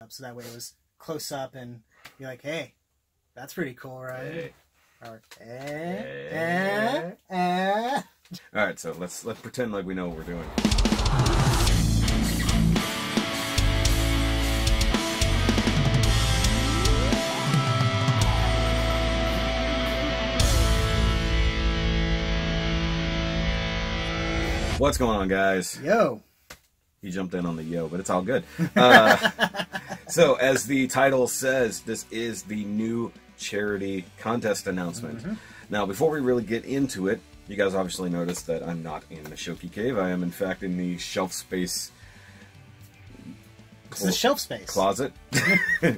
so that way it was close up and you're like, hey, that's pretty cool, right? Hey. Or, All right, so let's pretend like we know what we're doing. What's going on, guys? Yo. He jumped in on the yo, but it's all good. So, as the title says, this is the new charity contest announcement. Now, before we really get into it, you guys obviously noticed that I'm not in the Shoky cave. I am, in fact, in the shelf space. It's the shelf space. Closet.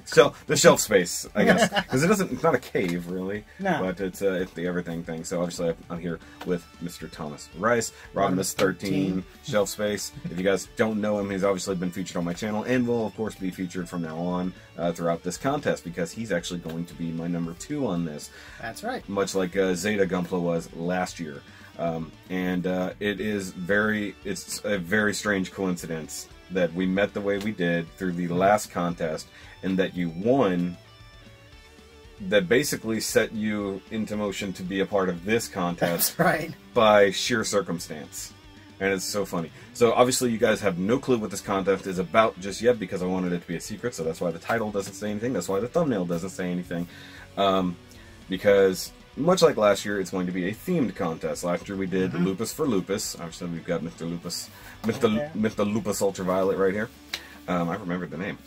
So the shelf space, I guess, because it's not a cave really, but it's the everything thing. So obviously I'm here with Mr. Thomas Rice, Rodimus 13 shelf space. If you guys don't know him, he's obviously been featured on my channel and will of course be featured from now on throughout this contest, because he's actually going to be my number 2 on this. That's right. Much like Zeta Gunpla was last year, and it's a very strange coincidence that we met the way we did through the last contest, and that you won, that basically set you into motion to be a part of this contest. That's right. By sheer circumstance. And it's so funny. So obviously you guys have no clue what this contest is about just yet, because I wanted it to be a secret, so that's why the title doesn't say anything, that's why the thumbnail doesn't say anything. Because much like last year, it's going to be a themed contest. Last year we did Lupus for Lupus. Obviously we've got Mr. Lupus, Mr. Lupus Ultraviolet right here. I remembered the name.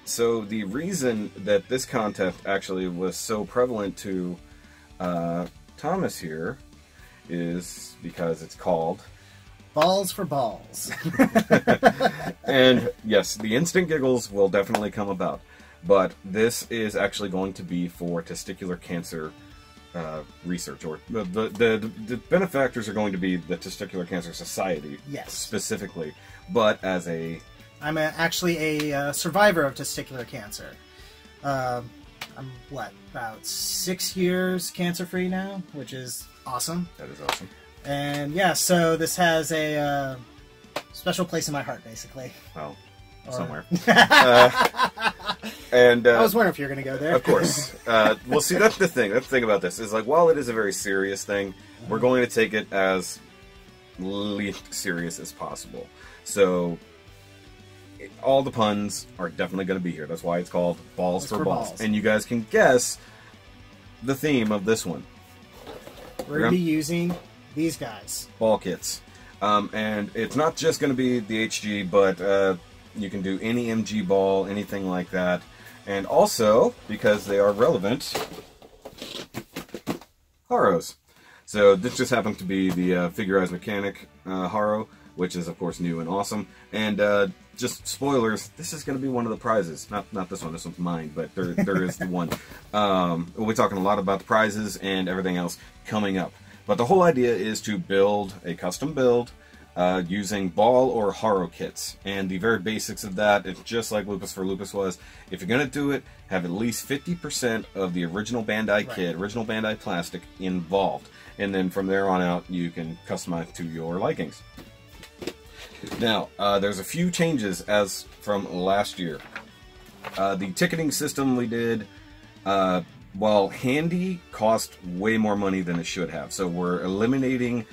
So the reason that this contest actually was so prevalent to Thomas here is because it's called Balls for Balls. And yes, the instant giggles will definitely come about. But this is actually going to be for testicular cancer research, or the benefactors are going to be the Testicular Cancer Society, yes, specifically. But as I'm actually a survivor of testicular cancer. I'm about 6 years cancer-free now, which is awesome. That is awesome. And yeah, so this has a special place in my heart, basically. Well, somewhere. And I was wondering if you're going to go there. Of course. Well, see, that's the thing. That's the thing about this. Is like, while it is a very serious thing, we're going to take it as least serious as possible. So, all the puns are definitely going to be here. That's why it's called Balls for Balls. And you guys can guess the theme of this one. We're going to be using these guys. Ball kits. And it's not just going to be the HG, but you can do any MG ball, anything like that. And also, because they are relevant, Haros. So this just happens to be the Figurized Mechanic Haro, which is of course new and awesome. And just spoilers, this is going to be one of the prizes. Not this one, this one's mine, but there is the one. We'll be talking a lot about the prizes and everything else coming up. But the whole idea is to build a custom build using ball or Haro kits. And the very basics of that, it's just like Lupus for Lupus was. If you're going to do it, have at least 50% of the original Bandai kit, original Bandai plastic involved. And then from there on out, you can customize to your likings. Now, there's a few changes as from last year. The ticketing system we did, while handy, cost way more money than it should have. So we're eliminating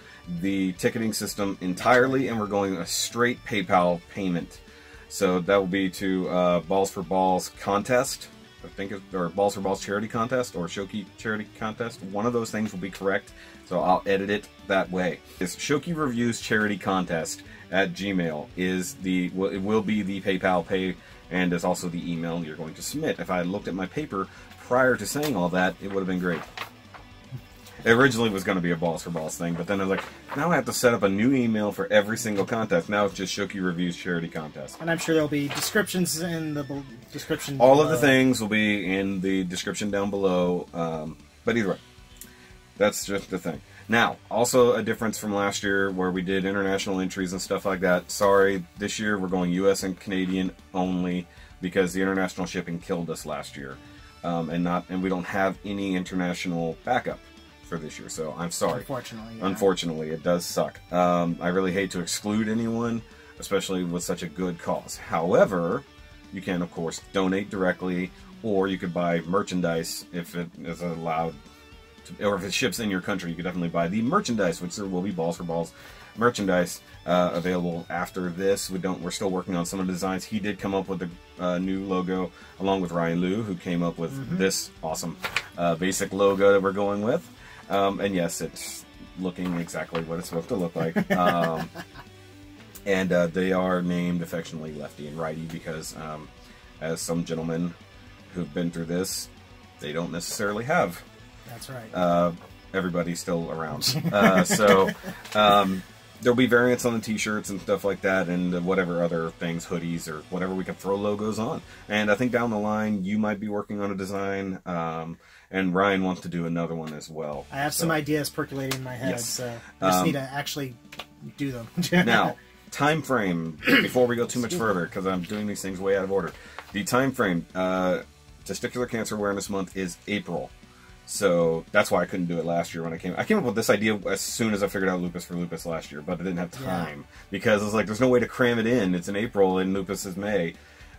the ticketing system entirely, and we're going a straight PayPal payment. So that will be to Balls for Balls contest, I think, or Balls for Balls charity contest, or Shoky charity contest. One of those things will be correct, so I'll edit it that way. It's Shoky Reviews charity contest at Gmail is it will be the PayPal pay, and is also the email you're going to submit. If I had looked at my paper prior to saying all that, it would have been great. It originally was going to be a Balls for Balls thing, but then I was like, now I have to set up a new email for every single contest. Now it's just Shoky Reviews Charity Contest. And I'm sure there'll be descriptions in the description All of the things will be in the description down below. But either way, that's just the thing. Now, also a difference from last year where we did international entries and stuff like that. Sorry, this year we're going US and Canadian only because the international shipping killed us last year. And we don't have any international backup for this year, so I'm sorry. Unfortunately, yeah. Unfortunately, it does suck. I really hate to exclude anyone, especially with such a good cause. However, you can, of course, donate directly, or you could buy merchandise if it is allowed, or if it ships in your country, you could definitely buy the merchandise, which there will be Balls for Balls merchandise available after this. We're still working on some of the designs. He did come up with a new logo, along with Ryan Liu, who came up with this awesome basic logo that we're going with. And yes, it's looking exactly what it's supposed to look like. And they are named affectionately Lefty and Righty because, as some gentlemen who've been through this, they don't necessarily have. That's right. Everybody's still around. There'll be variants on the t-shirts and stuff like that, and whatever other things, hoodies or whatever we can throw logos on. And I think down the line you might be working on a design, and Ryan wants to do another one as well. I have some ideas percolating in my head, yes. so I just need to actually do them. Now, time frame, before we go too much further, because I'm doing these things way out of order. The time frame, Testicular Cancer Awareness Month is April. So that's why I couldn't do it last year when I came up with this idea as soon as I figured out Lupus for Lupus last year, but I didn't have time because I was like, there's no way to cram it in. It's in April and Lupus is May.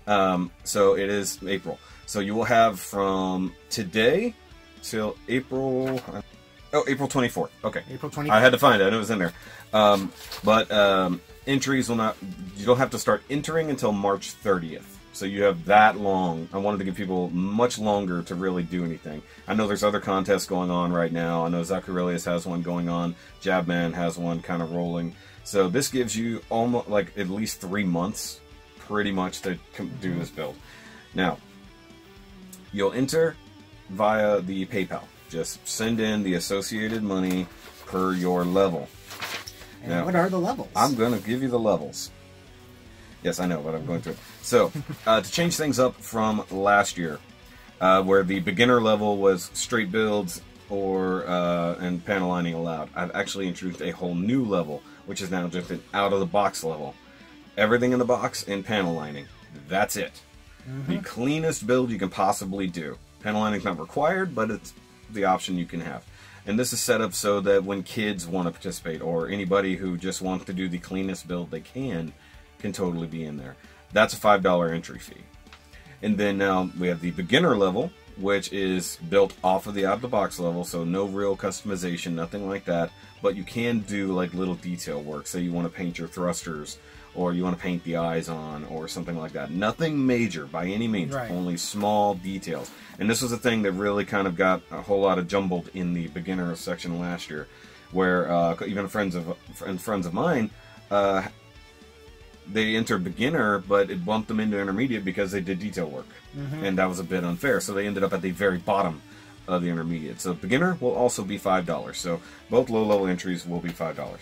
So it is April. So you will have from today till April 24th. Okay. April 24th. I had to find it. I knew it was in there. Entries will not, you don't have to start entering until March 30th. So you have that long. I wanted to give people much longer to really do anything. I know there's other contests going on right now. I know Zacharelius has one going on. Jabman has one kind of rolling. So this gives you almost like at least 3 months pretty much to do this build. Now, you'll enter via the PayPal. Just send in the associated money per your level. And now, what are the levels? I'm going to give you the levels. Yes, I know, but I'm going through it. So, to change things up from last year, where the beginner level was straight builds and panel lining allowed, I've actually introduced a whole new level, which is now just an out-of-the-box level. Everything in the box and panel lining. That's it. The cleanest build you can possibly do. Panel lining is not required, but it's the option you can have. And this is set up so that when kids want to participate, or anybody who just wants to do the cleanest build they can totally be in there. That's a $5 entry fee. And then now we have the beginner level, which is built off of the out-of-the-box level, so no real customization, nothing like that. But you can do like little detail work. Say you want to paint your thrusters, or you want to paint the eyes on, or something like that. Nothing major by any means, only small details. And this was a thing that really kind of got a whole lot of jumbled in the beginner section last year, where even friends of mine, they entered beginner, but it bumped them into intermediate because they did detail work. And that was a bit unfair, so they ended up at the very bottom of the intermediate. So beginner will also be $5. So both low-level entries will be $5.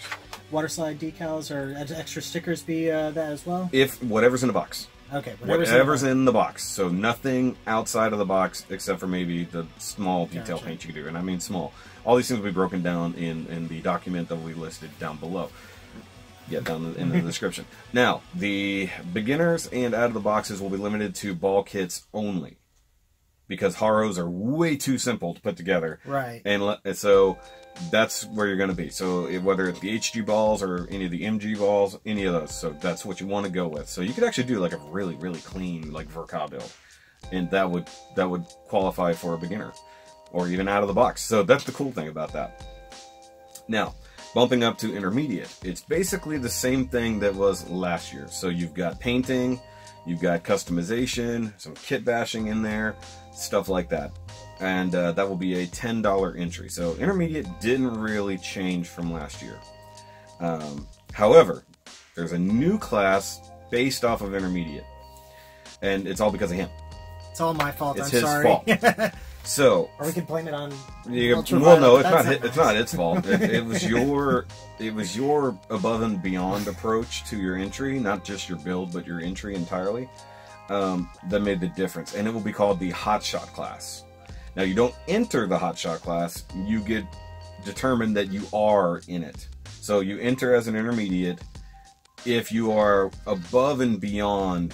Water slide decals or extra stickers be that as well? If whatever's in the box. Okay, whatever's in the box. So nothing outside of the box except for maybe the small detail paint you can do. And I mean small. All these things will be broken down in the document that we listed down below. Yeah, down in the description. Now, the beginners and out of the boxes will be limited to ball kits only, because Haros are way too simple to put together. Right. And so that's where you're going to be. So whether it's the HG balls or any of the MG balls, any of those. So that's what you want to go with. So you could actually do like a really, really clean like Verka build, and that would qualify for a beginner or even out of the box. So that's the cool thing about that. Now, bumping up to intermediate, it's basically the same thing that was last year. So you've got painting, you've got customization, some kit bashing in there, stuff like that. And that will be a $10 entry. So intermediate didn't really change from last year. However, there's a new class based off of intermediate. And it's all because of him. It's all my fault, it's I'm his sorry. Fault. So, or we can blame it on. Well, no, it's not its fault. It was your above and beyond approach to your entry, not just your build, but your entry entirely. That made the difference, and it will be called the Hotshot class. Now, you don't enter the Hotshot class; you get determined that you are in it. So you enter as an intermediate if you are above and beyond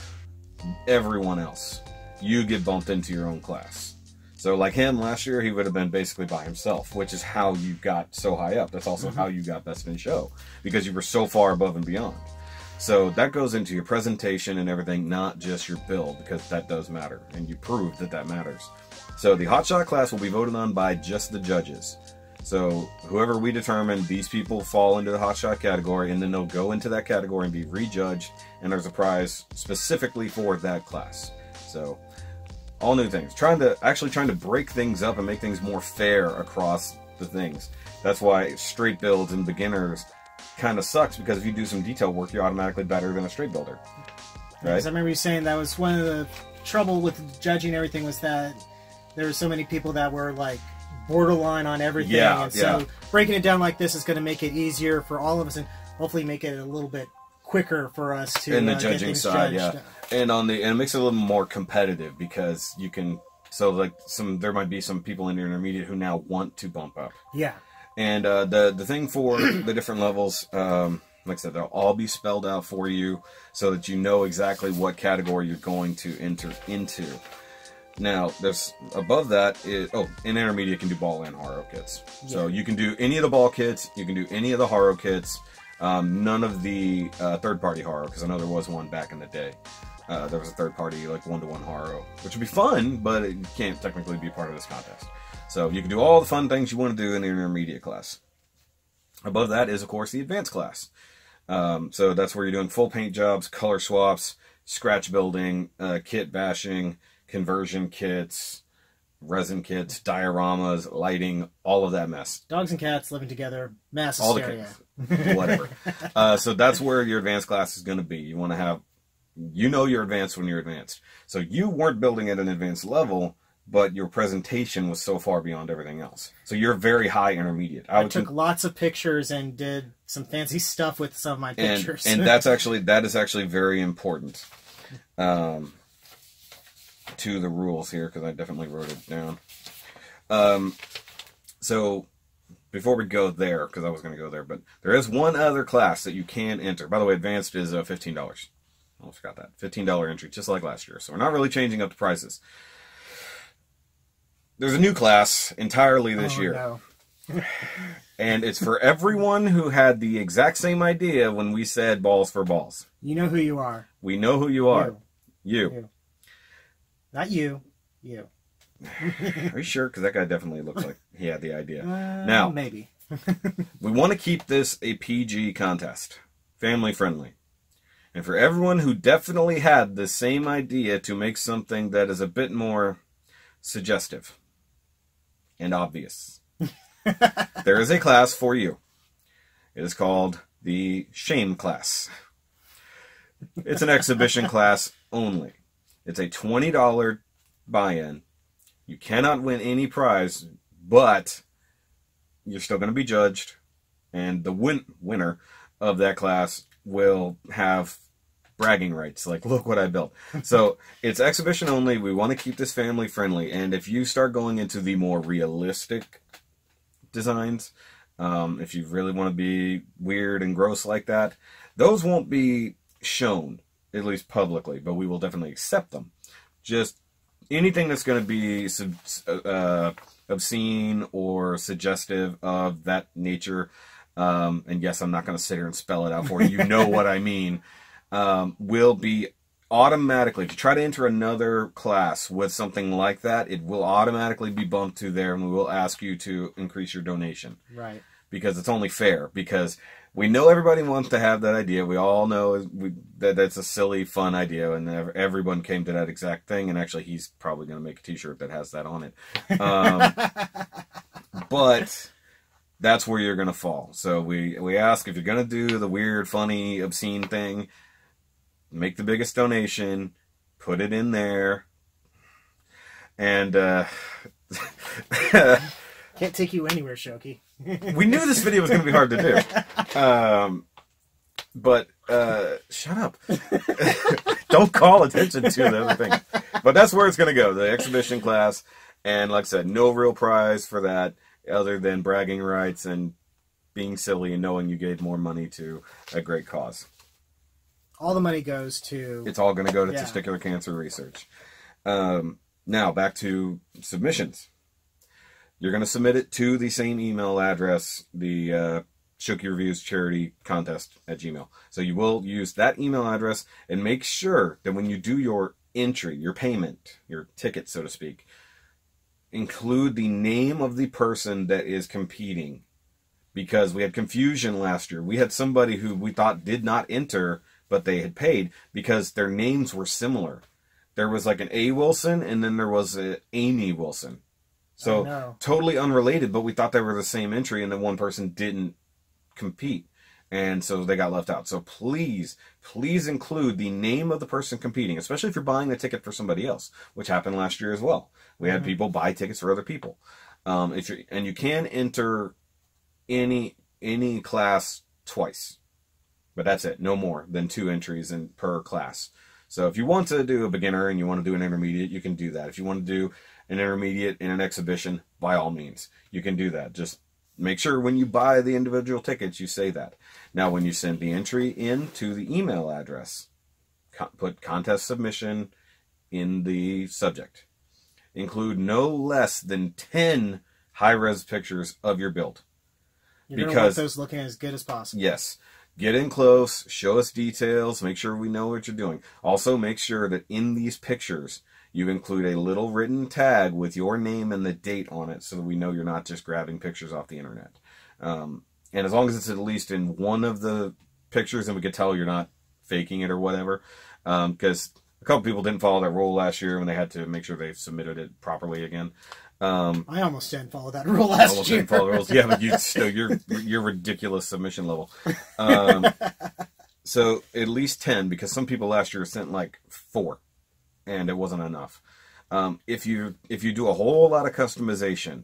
everyone else. You get bumped into your own class. So like him last year, he would have been basically by himself, which is how you got so high up. That's also how you got Best in Show, because you were so far above and beyond. So that goes into your presentation and everything, not just your build, because that does matter, and you proved that that matters. So the hotshot class will be voted on by just the judges. So whoever we determine, these people fall into the hotshot category, and then they'll go into that category and be rejudged, and there's a prize specifically for that class. So all new things. Trying to break things up and make things more fair across the things. That's why straight builds and beginners kind of sucks, because if you do some detail work, you're automatically better than a straight builder. Right? Because I remember you saying that was one of the trouble with judging everything, was that there were so many people that were like borderline on everything. Yeah, and so breaking it down like this is going to make it easier for all of us, and hopefully make it a little bit quicker for us to in the judging side, judged. And it makes it a little more competitive, because you can, so like there might be some people in your intermediate who now want to bump up. Yeah. And the thing for the different levels, like I said, they'll all be spelled out for you so that you know exactly what category you're going to enter into. Now, there's above that is, in intermediate, you can do ball and haro kits. Yeah. So you can do any of the ball kits, you can do any of the haro kits, none of the third-party haro, because I know there was one back in the day. There was a third-party, like, one-to-one haro, which would be fun, but it can't technically be part of this contest. So you can do all the fun things you want to do in the intermediate class. Above that is, of course, the advanced class. So that's where you're doing full paint jobs, color swaps, scratch building, kit bashing, conversion kits, resin kits, dioramas, lighting, all of that mess. Dogs and cats living together, mass hysteria. All the kids. Whatever. So that's where your advanced class is going to be. You want to have, you're advanced when you're advanced. So you weren't building at an advanced level, but your presentation was so far beyond everything else. So you're very high intermediate. I took lots of pictures and did some fancy stuff with some of my pictures. And that is actually very important to the rules here, because I definitely wrote it down. So before we go there, because I was going to go there, but there is one other class that you can enter. By the way, advanced is $15. I almost forgot that. $15 entry, just like last year. So we're not really changing up the prices. There's a new class entirely this year. No. And it's for everyone who had the exact same idea when we said balls for balls. You know who you are. We know who you are. You. Not you. You. Are you sure? Because that guy definitely looks like he had the idea. Now, maybe. We want to keep this a PG contest. Family friendly. And for everyone who definitely had the same idea to make something that is a bit more suggestive and obvious, there is a class for you. It is called the Shame class. It's an exhibition class only. It's a $20 buy-in. You cannot win any prize, but you're still going to be judged, and the winner of that class will have bragging rights, like, look what I built. So it's exhibition only. We want to keep this family friendly, and if you start going into the more realistic designs, if you really want to be weird and gross like that, those won't be shown, at least publicly, but we will definitely accept them. Just anything that's going to be obscene or suggestive of that nature, and yes, I'm not going to sit here and spell it out for you. You know what I mean. Will be automatically, if you try to enter another class with something like that, it will automatically be bumped to there, and we will ask you to increase your donation. Right. Because it's only fair, because we know everybody wants to have that idea. We all know that that's a silly, fun idea, and everyone came to that exact thing, and actually he's probably going to make a t-shirt that has that on it. But that's where you're going to fall. So we ask, if you're going to do the weird, funny, obscene thing, make the biggest donation, put it in there, and can't take you anywhere, Shoky. We knew this video was going to be hard to do. But shut up. Don't call attention to the other thing. But that's where it's going to go, the exhibition class. And like I said, no real prize for that other than bragging rights and being silly and knowing you gave more money to a great cause. All the money goes to... It's all going to go to testicular cancer research. Now, back to submissions. You're going to submit it to the same email address, the Shoky Reviews Charity Contest at Gmail. So you will use that email address, and make sure that when you do your entry, your payment, your ticket, so to speak, include the name of the person that is competing. Because we had confusion last year. We had somebody who we thought did not enter, but they had paid because their names were similar. There was like an A. Wilson, and then there was a Amy Wilson. So totally unrelated, but we thought they were the same entry, and then one person didn't compete. And so they got left out. So please, please include the name of the person competing, especially if you're buying the ticket for somebody else, which happened last year as well. We had people buy tickets for other people. And you can enter any class twice, but that's it. No more than 2 entries per class. So if you want to do a beginner and you want to do an intermediate, you can do that. If you want to do an intermediate in an exhibition, by all means, you can do that. Just make sure when you buy the individual tickets, you say that. Now, when you send the entry in to the email address, put contest submission in the subject. Include no less than 10 high-res pictures of your build. You're going to want those looking as good as possible. Yes. Get in close, show us details, make sure we know what you're doing. Also, make sure that in these pictures, you include a little written tag with your name and the date on it so that we know you're not just grabbing pictures off the internet. And as long as it's at least in one of the pictures and we could tell you're not faking it or whatever, because a couple people didn't follow that rule last year when they had to make sure they submitted it properly again. I almost didn't follow that rule last year. Didn't follow the rules. Yeah, but you're ridiculous submission level. So at least 10, because some people last year sent like 4, and it wasn't enough. If you do a whole lot of customization,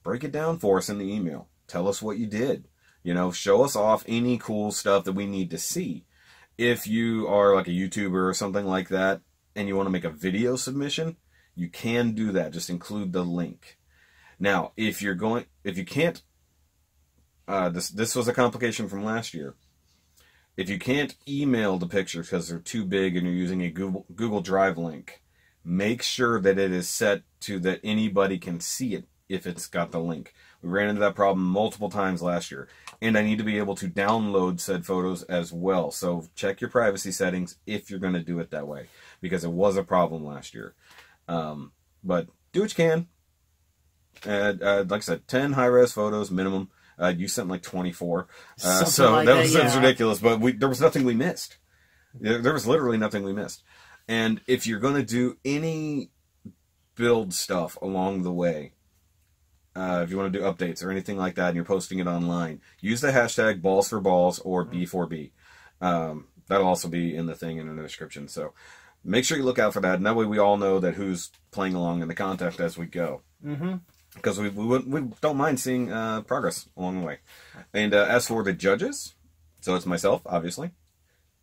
break it down for us in the email. Tell us what you did. You know, show us off any cool stuff that we need to see. If you are like a YouTuber or something like that, and you want to make a video submission, you can do that. Just include the link. Now, if you can't, this was a complication from last year. If you can't email the pictures because they're too big and you're using a Google Drive link, make sure that it is set to that anybody can see it if it's got the link. We ran into that problem multiple times last year. And I need to be able to download said photos as well. So check your privacy settings if you're going to do it that way, because it was a problem last year. But do what you can. Like I said, 10 high-res photos minimum. You sent like 24. So like that was ridiculous, but there was nothing we missed. There was literally nothing we missed. And if you're going to do any build stuff along the way, if you want to do updates or anything like that and you're posting it online, use the hashtag balls4balls or B4B. That'll also be in the thing and in the description. So make sure you look out for that, and that way we all know that who's playing along in the contest as we go. Because we don't mind seeing progress along the way. And as for the judges, so it's myself, obviously,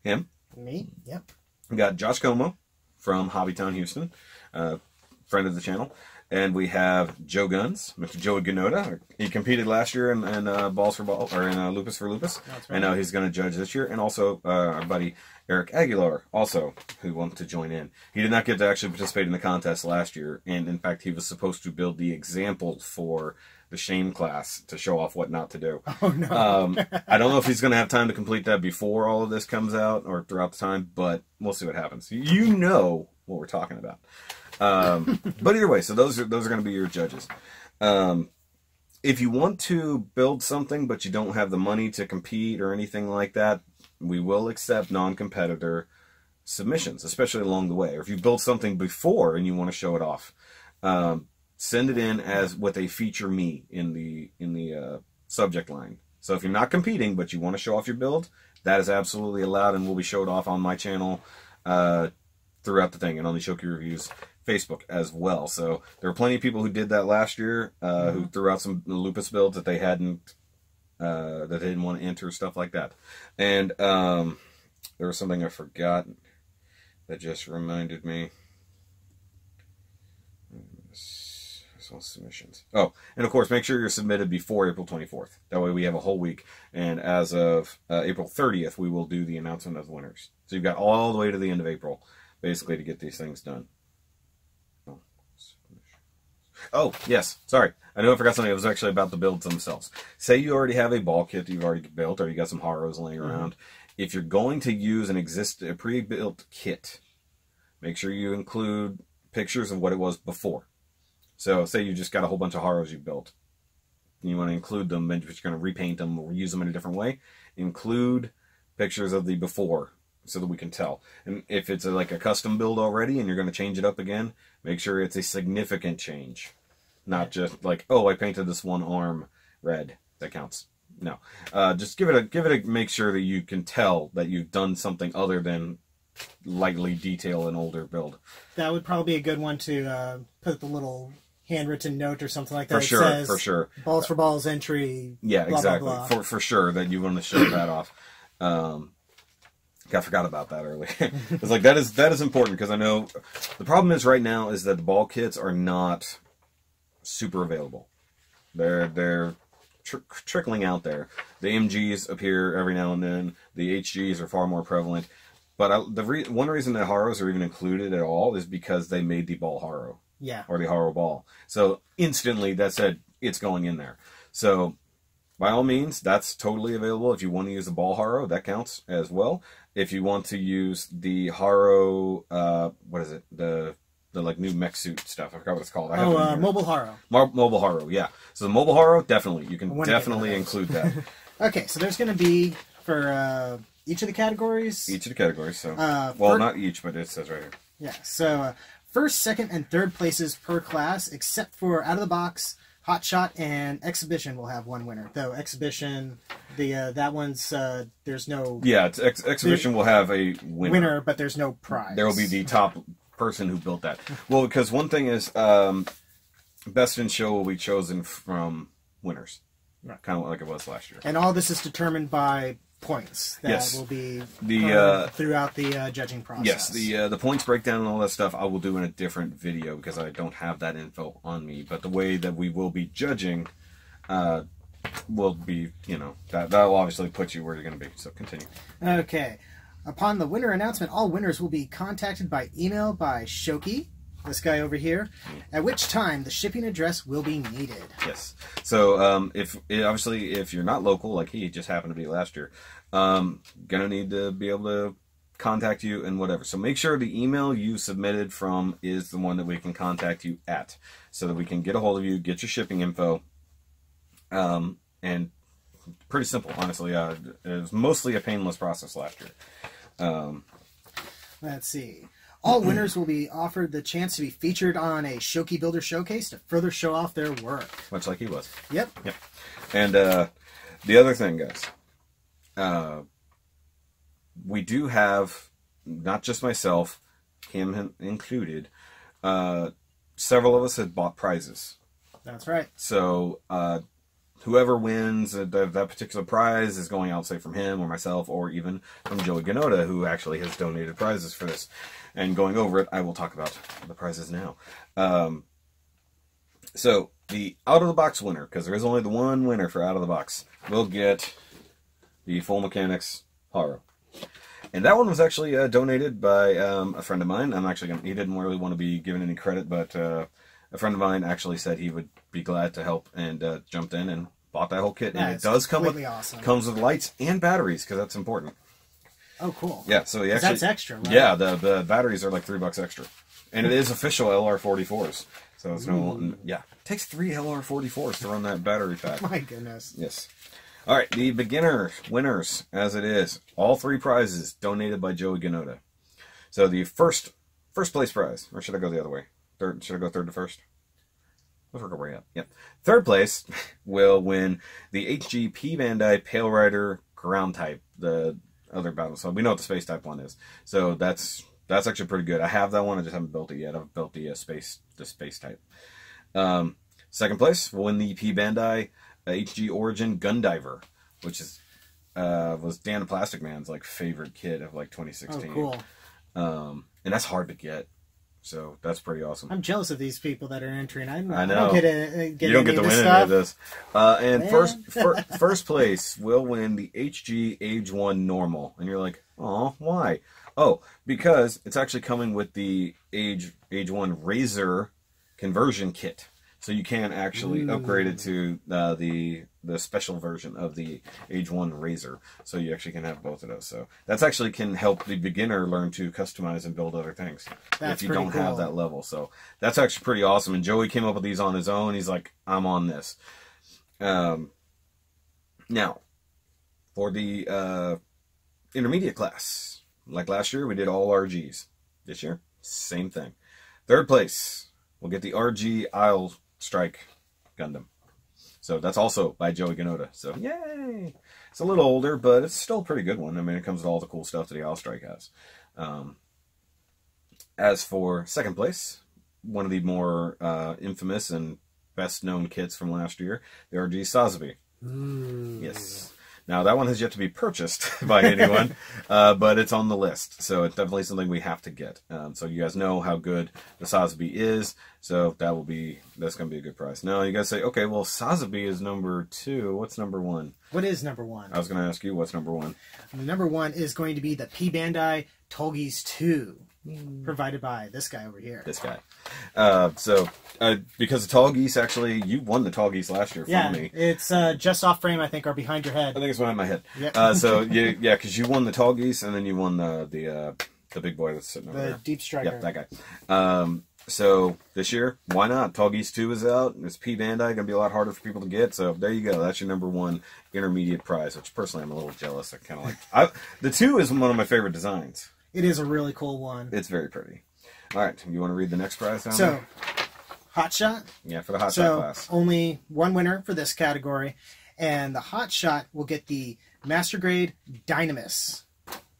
him, me, yep. We got Josh Como from Hobbytown, Houston, friend of the channel. And we have Joe Guns, Mr. Joey Ganoda. He competed last year in Balls for Balls, or in Lupus for Lupus. That's right. And now he's going to judge this year. And also our buddy Eric Aguilar, also, who wants to join in. He did not get to actually participate in the contest last year. And in fact, he was supposed to build the example for the shame class to show off what not to do. Oh, no. I don't know if he's going to have time to complete that before all of this comes out or throughout the time, but we'll see what happens. You know what we're talking about. But either way, so those are going to be your judges. If you want to build something but you don't have the money to compete or anything like that, we will accept non-competitor submissions, especially along the way. Or if you build something before and you want to show it off, send it in as with a feature me in the subject line. So if you're not competing but you want to show off your build, that is absolutely allowed and will be showed off on my channel throughout the thing and on the Shoky Reviews Facebook as well. So there were plenty of people who did that last year, who threw out some lupus builds that they hadn't, that they didn't want to enter, stuff like that. And there was something I forgot that just reminded me. Submissions. Oh, and of course, make sure you're submitted before April 24th. That way we have a whole week. And as of April 30th, we will do the announcement of the winners. So you've got all the way to the end of April, basically, to get these things done. Oh, yes. Sorry. I know I forgot something. It was actually about the builds themselves. Say you already have a ball kit that you've already built, or you got some Haros laying around. If you're going to use a pre-built kit, make sure you include pictures of what it was before. So say you just got a whole bunch of Haros you built. And you want to include them, but you're going to repaint them or use them in a different way. Include pictures of the before so that we can tell. And if it's like a custom build already and you're going to change it up again, make sure it's a significant change. Not just like, oh, I painted this one arm red. That counts. No. Just give it a make sure that you can tell that you've done something other than lightly detail an older build. That would probably be a good one to put the little handwritten note or something like that. For sure. Balls for balls entry. Yeah, blah, exactly. Blah, blah. For sure that you want to show that off. I forgot about that earlier. It's like that is important because I know the problem is right now is that the ball kits are not super available. They're trickling out there. The MGs appear every now and then. The HGs are far more prevalent. But one reason that Haros are even included at all is because they made the ball Haro. Yeah. Or the Haro ball. So instantly that said it's going in there. So by all means, that's totally available. If you want to use the ball Haro, that counts as well. If you want to use the Haro, what is it? The like new mech suit stuff. I forgot what it's called. Mobile Haro. Mobile Haro, yeah. So the mobile Haro, definitely. You can definitely include that. Okay, so there's going to be for each of the categories. Each of the categories. So well, not each, but it says right here. Yeah. So first, second, and third places per class, except for out of the box, Hot Shot and Exhibition will have one winner. Though Exhibition, that one's there's no. Yeah, Exhibition will have a winner, but there's no prize. There will be the top person who built that. Well, because one thing is, Best in Show will be chosen from winners, right. Kind of like it was last year. And all this is determined by points that will be throughout the judging process. Yes, the points breakdown and all that stuff I will do in a different video because I don't have that info on me. But the way that we will be judging will be, that'll obviously put you where you're going to be. So continue. Okay. Upon the winner announcement, all winners will be contacted by email by SHOKY, this guy over here, at which time the shipping address will be needed. Yes. So if you're not local, like he just happened to be last year, gonna need to be able to contact you and whatever. So make sure the email you submitted from is the one that we can contact you at, so that we can get a hold of you, get your shipping info, and pretty simple, honestly. It was mostly a painless process last year. Let's see. All winners will be offered the chance to be featured on a Shoky Builder Showcase to further show off their work. Much like he was. Yep. And the other thing, guys, we do have, not just myself, him included, several of us had bought prizes. That's right. So whoever wins that particular prize is going out, say, from him or myself, or even from Joey Ganoda, who actually has donated prizes for this. And going over it, I will talk about the prizes now. So the out-of-the-box winner, because there is only the one winner for out-of-the-box, will get the Full Mechanics Haro. And that one was actually donated by a friend of mine. He didn't really want to be given any credit, but a friend of mine actually said he would be glad to help and jumped in and bought that whole kit. And it does come with comes with lights and batteries, because that's important. Oh, cool. Yeah, so he actually, that's extra, right? Yeah, the batteries are like $3 extra. And it is official LR44s. So it's it takes 3 LR44s to run that battery pack. My goodness. Yes. All right, the beginner winners, as it is, all 3 prizes donated by Joey Ganoda. So the first place prize, or should I go the other way? Should I go third to first? Let's work our way up. Yep. Third place will win the HG Bandai Pale Rider ground type, the other battle. So we know what the space type one is. So that's actually pretty good. I have that one. I just haven't built it yet. I've built the space type. Second place will win the EP Bandai HG Origin Gundiver, which is was Dan the Plastic Man's favorite kit of 2016. Oh, cool. And that's hard to get. So that's pretty awesome. I'm jealous of these people that are entering. I know. I don't get you don't get to win any of this. And first place will win the HG Age 1 Normal. And you're like, oh, why? Oh, because it's actually coming with the Age 1 Razor conversion kit. So you can actually upgrade it to the special version of the Age 1 Razor. So you actually can have both of those. So that's actually can help the beginner learn to customize and build other things if you don't have that level. So that's actually pretty awesome. And Joey came up with these on his own. He's like, I'm on this. Now, for the intermediate class, like last year, we did all RGs. This year, same thing. Third place, we'll get the RG Isle Strike Gundam. So that's also by Joey Ganoda. So yay! It's a little older, but it's still a pretty good one. I mean, it comes with all the cool stuff that the Isle Strike has. As for second place, one of the more infamous and best-known kits from last year, the RG Sazabi. Yes. Now, that one has yet to be purchased by anyone, but it's on the list. So it's definitely something we have to get. So you guys know how good the Sazabi is. So that's going to be a good price. Now, you guys say, okay, well, Sazabi is number 2. What's number 1? What is number 1? I was going to ask you, what's number 1? Number 1 is going to be the P Bandai Tolgis 2. Provided by this guy over here. This guy. Because the Tall Geese, actually, you won the Tall Geese last year from me. It's just off frame, I think, or behind your head. I think it's behind my head. Yep. Because you won the Tall Geese, and then you won the big boy that's sitting over there. The Deep Striker. Yep, that guy. So this year, why not? Tall Geese 2 is out. It's P Bandai, going to be a lot harder for people to get. So there you go. That's your number 1 intermediate prize, which personally I'm a little jealous. I kind of like. The 2 is one of my favorite designs. It is a really cool one. It's very pretty. All right, you want to read the next prize down there? So, Hot Shot. Yeah, for the Hot Shot class. Only one winner for this category, and the Hot Shot will get the Master Grade Dynamis.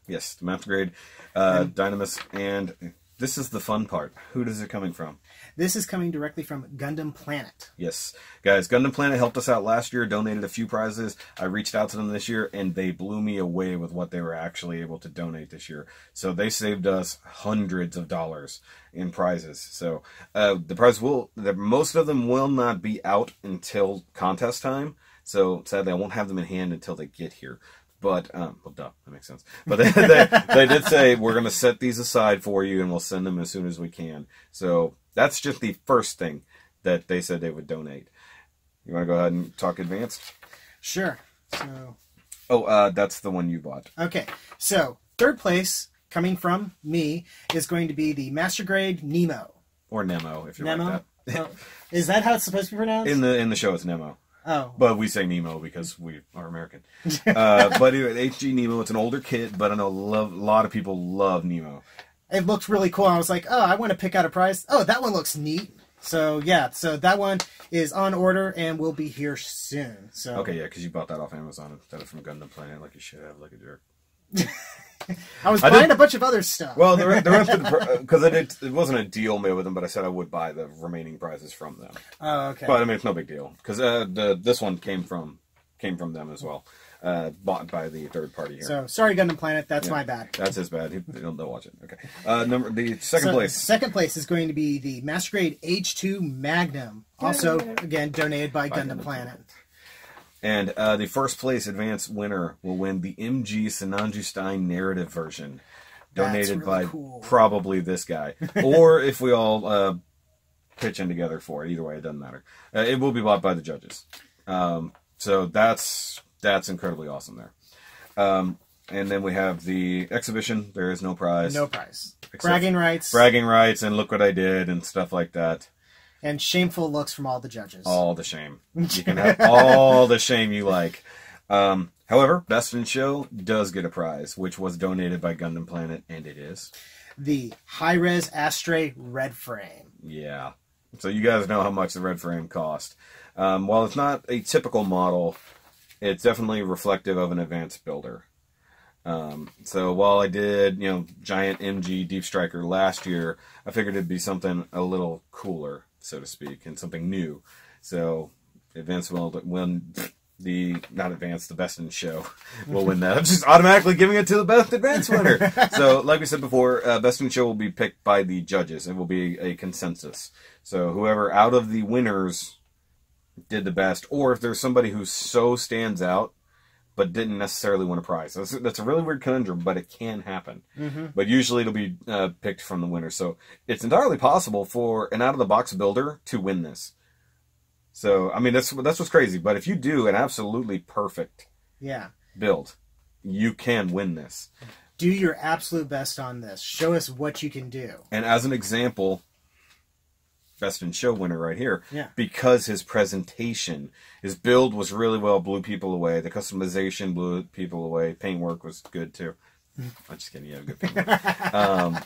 Yes, the Master Grade Dynamis, and this is the fun part. Who is it coming from? This is coming directly from Gundam Planet. Yes. Guys, Gundam Planet helped us out last year, donated a few prizes. I reached out to them this year, and they blew me away with what they were actually able to donate this year. So they saved us hundreds of dollars in prizes. So the prize most of them will not be out until contest time. So sadly, I won't have them in hand until they get here. But, well, duh, that makes sense. But they did say, we're going to set these aside for you, and we'll send them as soon as we can. So that's just the first thing that they said they would donate. You want to go ahead and talk advanced? Sure. So. Oh, that's the one you bought. Okay. So, third place, coming from me, is going to be the Master Grade Nemo. Or Nemo, if you like that. Oh, is that how it's supposed to be pronounced? In the show, it's Nemo. Oh. But we say Nemo because we are American. But anyway, HG Nemo, it's an older kit, but I know a lot of people love Nemo. It looked really cool. I was like, oh, I want to pick out a prize. Oh, that one looks neat. So, yeah. So that one is on order and will be here soon. So okay, yeah, because you bought that off Amazon instead of from Gundam Planet like you should have, like a jerk. I was buying a bunch of other stuff. Well, the rest of because it wasn't a deal made with them, but I said I would buy the remaining prizes from them. Oh, okay. But I mean, it's no big deal because this one came from them as well, bought by the third party here. So sorry, Gundam Planet, that's my bad. That's his bad. They'll watch it. Okay. The second place. Second place is going to be the Master Grade H2 Magnum, also again donated by Gundam Planet. And the first place advanced winner will win the MG Sinanju Stein narrative version, donated by probably this guy. Or if we all pitch in together for it. Either way, it doesn't matter. It will be bought by the judges. So that's incredibly awesome there. And then we have the exhibition. There is no prize. No prize. Bragging rights. Bragging rights and look what I did and stuff like that. And shameful looks from all the judges. All the shame. You can have all the shame you like. However, Best in Show does get a prize, which was donated by Gundam Planet, and it is the High-Res Astray Red Frame. Yeah. So you guys know how much the red frame cost. While it's not a typical model, it's definitely reflective of an advanced builder. So while I did, giant MG Deep Striker last year, I figured it'd be something a little cooler, so to speak, and something new. So Advanced will win the Best in Show will win that. I'm just automatically giving it to the Best Advanced winner. So like we said before, Best in Show will be picked by the judges. It will be a consensus. So whoever out of the winners did the best, or if there's somebody who so stands out but didn't necessarily win a prize. That's a really weird conundrum, but it can happen. Mm-hmm. But usually it'll be picked from the winner. So it's entirely possible for an out-of-the-box builder to win this. So, I mean, that's what's crazy. But if you do an absolutely perfect build, you can win this. Do your absolute best on this. Show us what you can do. And as an example, Best in Show winner right here. Yeah. Because his presentation, his build was really well, blew people away. The customization blew people away. Paintwork was good too. I'm just kidding. You have good paintwork.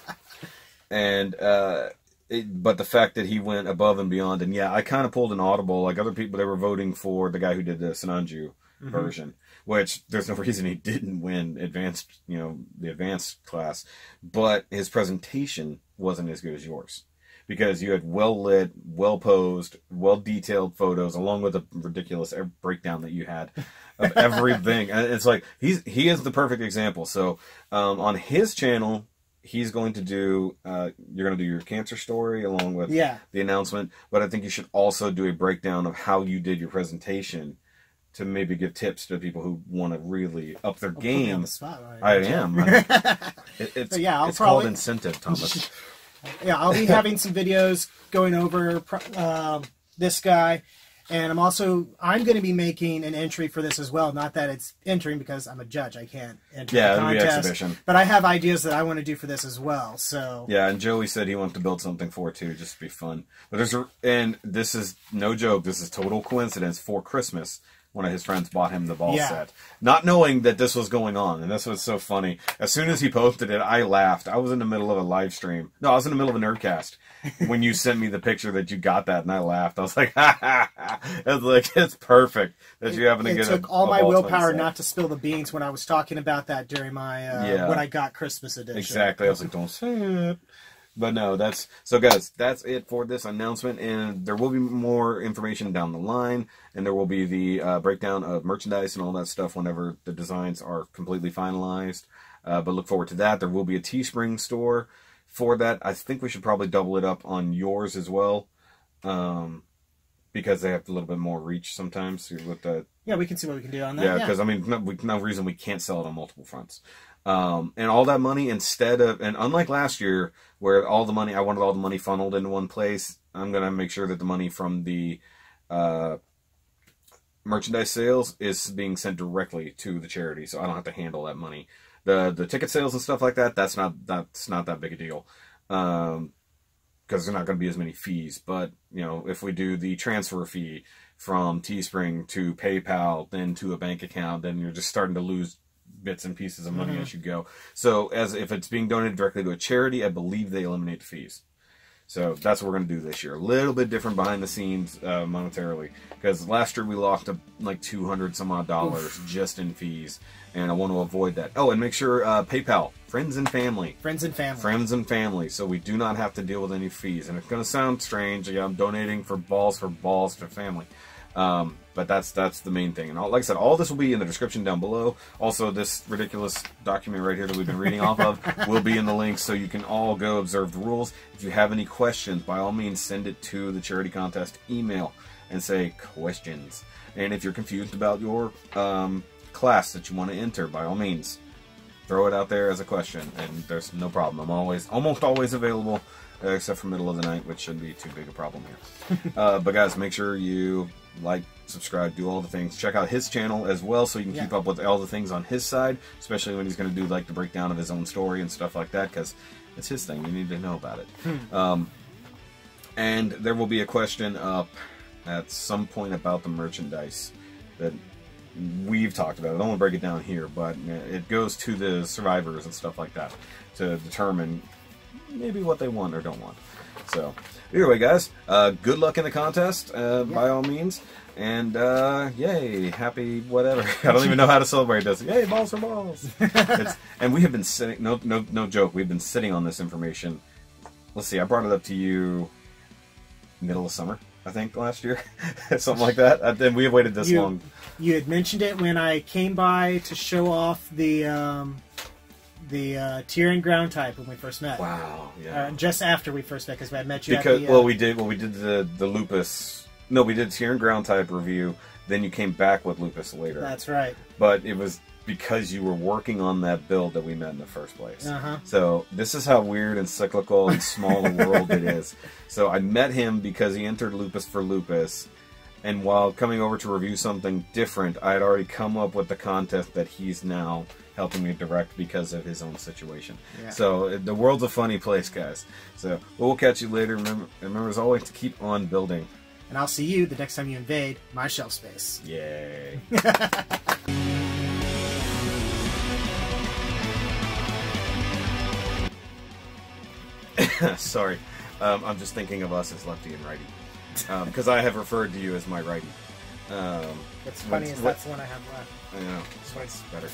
But the fact that he went above and beyond, and I kind of pulled an audible. Like other people, they were voting for the guy who did the Sananju version, which there's no reason he didn't win advanced, the advanced class. But his presentation wasn't as good as yours because you had well lit, well posed, well detailed photos, along with a ridiculous breakdown that you had of everything. And it's like he is the perfect example. So on his channel, he's going to do, you're going to do your cancer story along with the announcement, but I think you should also do a breakdown of how you did your presentation to maybe give tips to people who want to really up their game. Put me on the spot, right? I am. It's called incentive, Thomas. I'll be having some videos going over this guy. And I'm going to be making an entry for this as well. Not that it's entering because I'm a judge. I can't enter the contest. The exhibition. But I have ideas that I want to do for this as well. So and Joey said he wants to build something for it too, just to be fun. But and this is no joke. This is total coincidence. For Christmas, one of his friends bought him the ball set, not knowing that this was going on. And that's what's so funny. As soon as he posted it, I laughed. I was in the middle of a live stream. No, I was in the middle of a Nerdcast. When you sent me the picture that you got that, and I laughed. I was like, ha ha ha. It's perfect that you happen to get it. It took all my willpower not to spill the beans when I was talking about that during my when I got Christmas edition. Exactly. I was like, don't say it. But no, so guys, that's it for this announcement, and there will be more information down the line, and there will be the breakdown of merchandise and all that stuff whenever the designs are completely finalized. But look forward to that. There will be a Teespring store for that. I think we should probably double it up on yours as well, because they have a little bit more reach sometimes. With the we can see what we can do on that. Yeah, because I mean, no reason we can't sell it on multiple fronts. And all that money, and unlike last year where I wanted all the money funneled into one place, I'm going to make sure that the money from the merchandise sales is being sent directly to the charity, so I don't have to handle that money. The ticket sales and stuff like that, that's not that big a deal, because there's not going to be as many fees. But if we do the transfer fee from Teespring to PayPal, then to a bank account, then you're just starting to lose bits and pieces of money as you go. So if it's being donated directly to a charity, I believe they eliminate the fees. So that's what we're going to do this year. A little bit different behind the scenes monetarily, because last year we lost like $200 some odd just in fees, and I want to avoid that. Oh, and make sure PayPal, friends and family. Friends and family. So we do not have to deal with any fees. And it's going to sound strange. I'm donating for balls to family. But that's the main thing. And like I said, all this will be in the description down below. Also, this ridiculous document right here that we've been reading off of will be in the links, so you can all go observe the rules. If you have any questions, by all means, send it to the charity contest email and say questions. And if you're confused about your class that you want to enter, by all means, throw it out there as a question, and there's no problem. I'm almost always available, except for middle of the night, which shouldn't be too big a problem here. But guys, make sure you like, subscribe, do all the things. Check out his channel as well, so you can keep up with all the things on his side, especially when he's going to do like the breakdown of his own story and stuff like that, because it's his thing. You need to know about it. And there will be a question up at some point about the merchandise that we've talked about. I don't want to break it down here, but it goes to the survivors and stuff like that to determine maybe what they want or don't want. So anyway, guys, good luck in the contest, by all means, and yay, happy whatever. I don't even know how to celebrate this. Yay, balls for balls. And we have been sitting, no joke, we've been sitting on this information. Let's see, I brought it up to you middle of summer, I think, last year. Something like that. Then we have waited this long. You had mentioned it when I came by to show off the tier and ground type when we first met. Wow, yeah. Just after we first met, because I met you because, at the... we did the lupus... No, we did tier and ground type review, then you came back with lupus later. That's right. But it was because you were working on that build that we met in the first place. So this is how weird and cyclical and small a world it is. So I met him because he entered lupus for lupus, And while coming over to review something different, I had already come up with the contest that he's now helping me direct because of his own situation. Yeah. So the world's a funny place, guys. So we'll catch you later. Remember as always to keep on building. And I'll see you the next time you invade my shelf space. Yay. Sorry. I'm just thinking of us as lefty and righty. Because I have referred to you as my righty. What's funny is that's the one I have left. I know. Twice Better.